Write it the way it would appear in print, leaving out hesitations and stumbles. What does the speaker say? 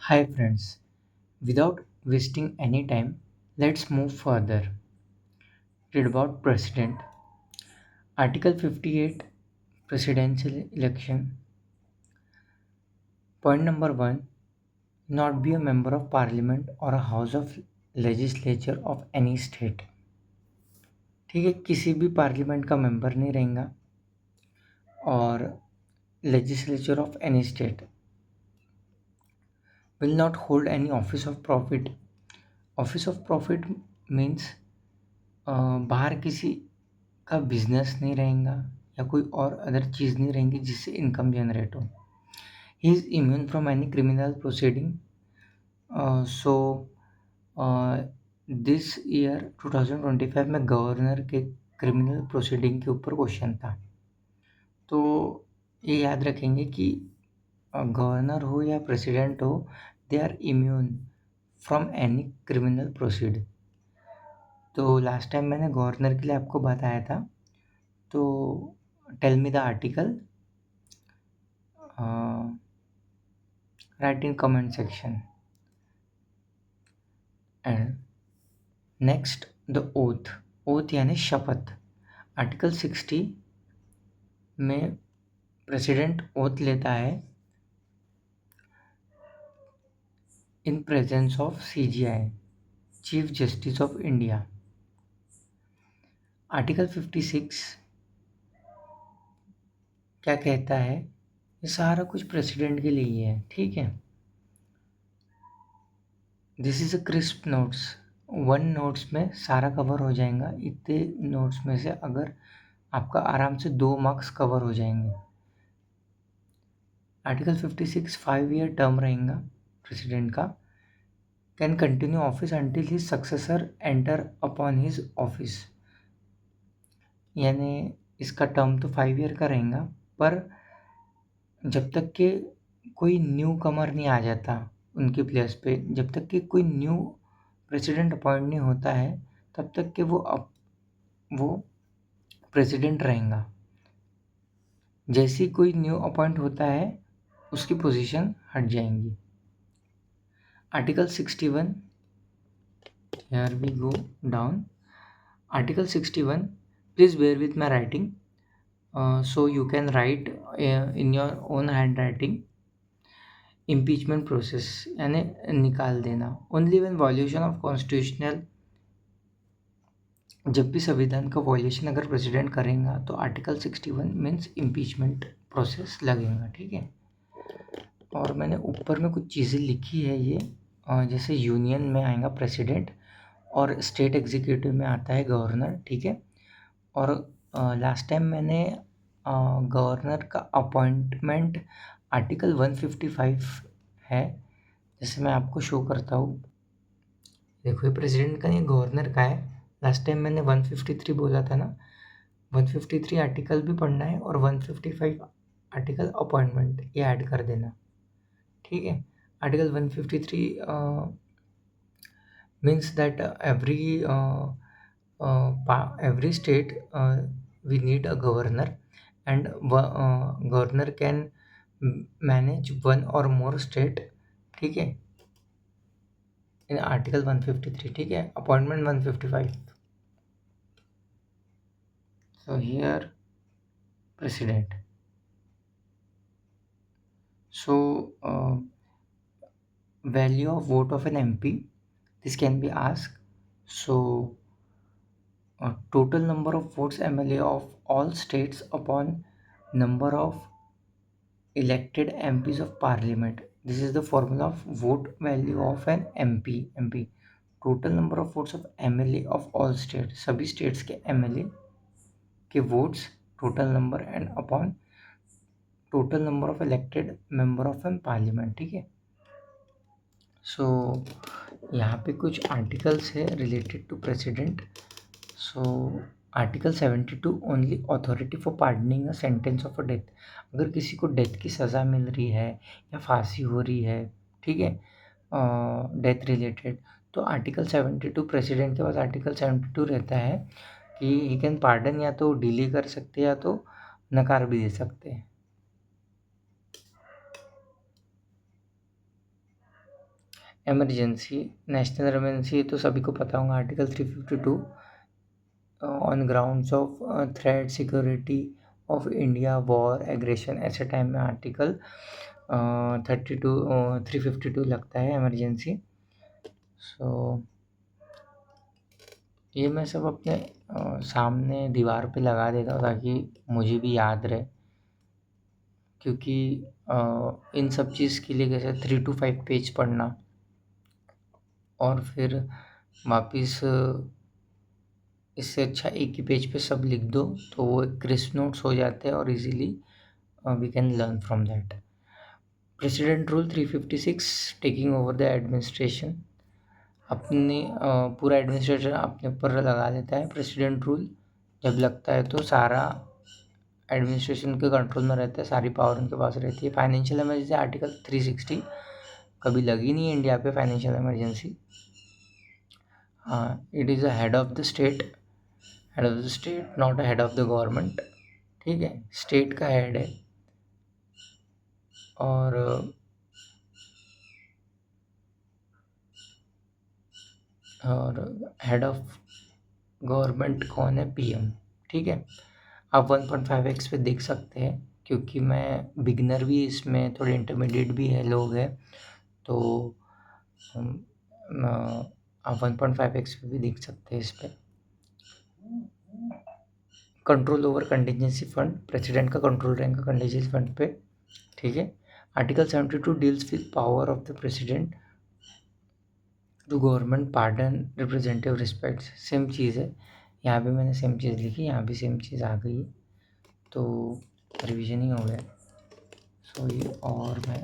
Hi friends, without wasting any time, let's move further. Read about President. Article 58 Presidential Election. Point number 1, not be a member of parliament or a house of legislature of any state. ठीक है, किसी भी parliament का member नहीं रहेगा और legislature of any state will not hold any office of profit. Office of profit means बाहर किसी का बिजनेस नहीं रहेगा या कोई और अदर चीज़ नहीं रहेंगी जिससे इनकम जनरेट हो. He is immune from any criminal proceeding. So this year 2025 में गवर्नर के क्रिमिनल प्रोसीडिंग के ऊपर क्वेश्चन था. तो ये याद रखेंगे कि गवर्नर हो या प्रेसिडेंट हो, they are immune from any criminal proceed. तो लास्ट टाइम मैंने गवर्नर के लिए आपको बताया था. तो tell me the article, write in comment section. And next, the oath यानी शपथ. आर्टिकल 60 में प्रेसिडेंट ओथ लेता है in presence of CJI, chief justice of India. Article 56 क्या कहता है, ये सारा कुछ प्रेसिडेंट के लिए ही है. ठीक है, this is a crisp notes. 1 notes में सारा कवर हो जाएगा. इतने नोट्स में से अगर आपका आराम से 2 मार्क्स कवर हो जाएंगे. आर्टिकल 56 5 ईयर टर्म रहेगा प्रेसिडेंट का. Can continue office until his successor enter upon his office. यानी इसका टर्म तो 5 ईयर का रहेगा, पर जब तक कि कोई न्यू कमर नहीं आ जाता उनके प्लेस पे, जब तक कि कोई न्यू प्रेसिडेंट अपॉइंट नहीं होता है, तब तक कि वो प्रेसिडेंट रहेगा. जैसे ही कोई न्यू अपॉइंट होता है उसकी पोजीशन हट जाएंगी. Article 61, here we go down. Article 61, please bear with my writing, so you can write in your own handwriting. Impeachment process यानी निकाल देना. Only when violation of constitutional, जब भी संविधान का वॉल्यूशन अगर प्रेसिडेंट करेगा तो आर्टिकल 61 मीन्स इम्पीचमेंट प्रोसेस लगेगा. ठीक है, और मैंने ऊपर में कुछ चीज़ें लिखी है. ये जैसे यूनियन में आएगा प्रेसिडेंट और स्टेट एग्जीक्यूटिव में आता है गवर्नर. ठीक है, और लास्ट टाइम मैंने गवर्नर का अपॉइंटमेंट आर्टिकल 155 है. जैसे मैं आपको शो करता हूँ, देखो ये प्रेसिडेंट का नहीं गवर्नर का है. लास्ट टाइम मैंने 153 बोला था ना. 153 आर्टिकल भी पढ़ना है और 155 आर्टिकल अपॉइंटमेंट ये ऐड कर देना. ठीक है, article 153 means that every state we need a governor, and governor can manage one or more state. ठीक है, in article 153. ठीक है, appointment 155. so here president. So value of vote of an MP, this can be asked. So total number of votes MLA of all states upon number of elected MPs of parliament. This is the formula of vote value of an MP. total number of votes of MLA of all states, सभी states के MLA के votes total number and upon total number of elected member of an parliament. ठीक है, सो यहाँ पे कुछ articles है related to president. So article 72, only authority for pardoning a sentence of a death. अगर किसी को डेथ की सज़ा मिल रही है या फांसी हो रही है, ठीक है, डेथ रिलेटेड, तो आर्टिकल 72 प्रेसिडेंट के पास आर्टिकल 72 रहता है कि ही कैन पार्डन, या तो डिले कर सकते हैं या तो नकार भी दे सकते हैं. इमरजेंसी, नेशनल इमरजेंसी तो सभी को पता होगा, article 352 on grounds of threat security of India war aggression, ऐसे टाइम में आर्टिकल 352 लगता है इमरजेंसी। सो ये मैं सब अपने सामने दीवार पे लगा देता हूँ ताकि मुझे भी याद रहे, क्योंकि इन सब चीज़ के लिए कैसे 3 to 5 पेज पढ़ना और फिर वापस इससे अच्छा एक ही पेज पे सब लिख दो तो वो क्रिस्प नोट्स हो जाते हैं और easily we can learn from that. President rule 356 taking over the administration, अपने पूरा एडमिनिस्ट्रेशन अपने ऊपर लगा लेता है। प्रेसिडेंट रूल जब लगता है तो सारा एडमिनिस्ट्रेशन के कंट्रोल में रहता है, सारी पावर उनके पास रहती है। फाइनेंशियल इमरजेंसी आर्टिकल 360 कभी लगी नहीं है इंडिया पे फाइनेंशियल इमरजेंसी। हाँ, it is a head of the state, head of the state not a head of the government, ठीक है, स्टेट का हेड है। और हेड ऑफ गवर्नमेंट कौन है? पीएम, ठीक है। आप 1.5x पे देख सकते हैं, क्योंकि मैं बिगनर भी इसमें, थोड़े इंटरमीडिएट भी है लोग हैं, तो आप 1.5x पे भी देख सकते हैं इस पर। Control over contingency fund, president का कंट्रोल रहेगा कंटिजेंसी फंड पे, ठीक है। Article 72 deals with power of the president to government pardon representative respect, same चीज़ है, यहाँ भी मैंने सेम चीज़ लिखी, यहाँ भी सेम चीज़ आ गई, तो रिविजन ही हो गया। सो ये और मैं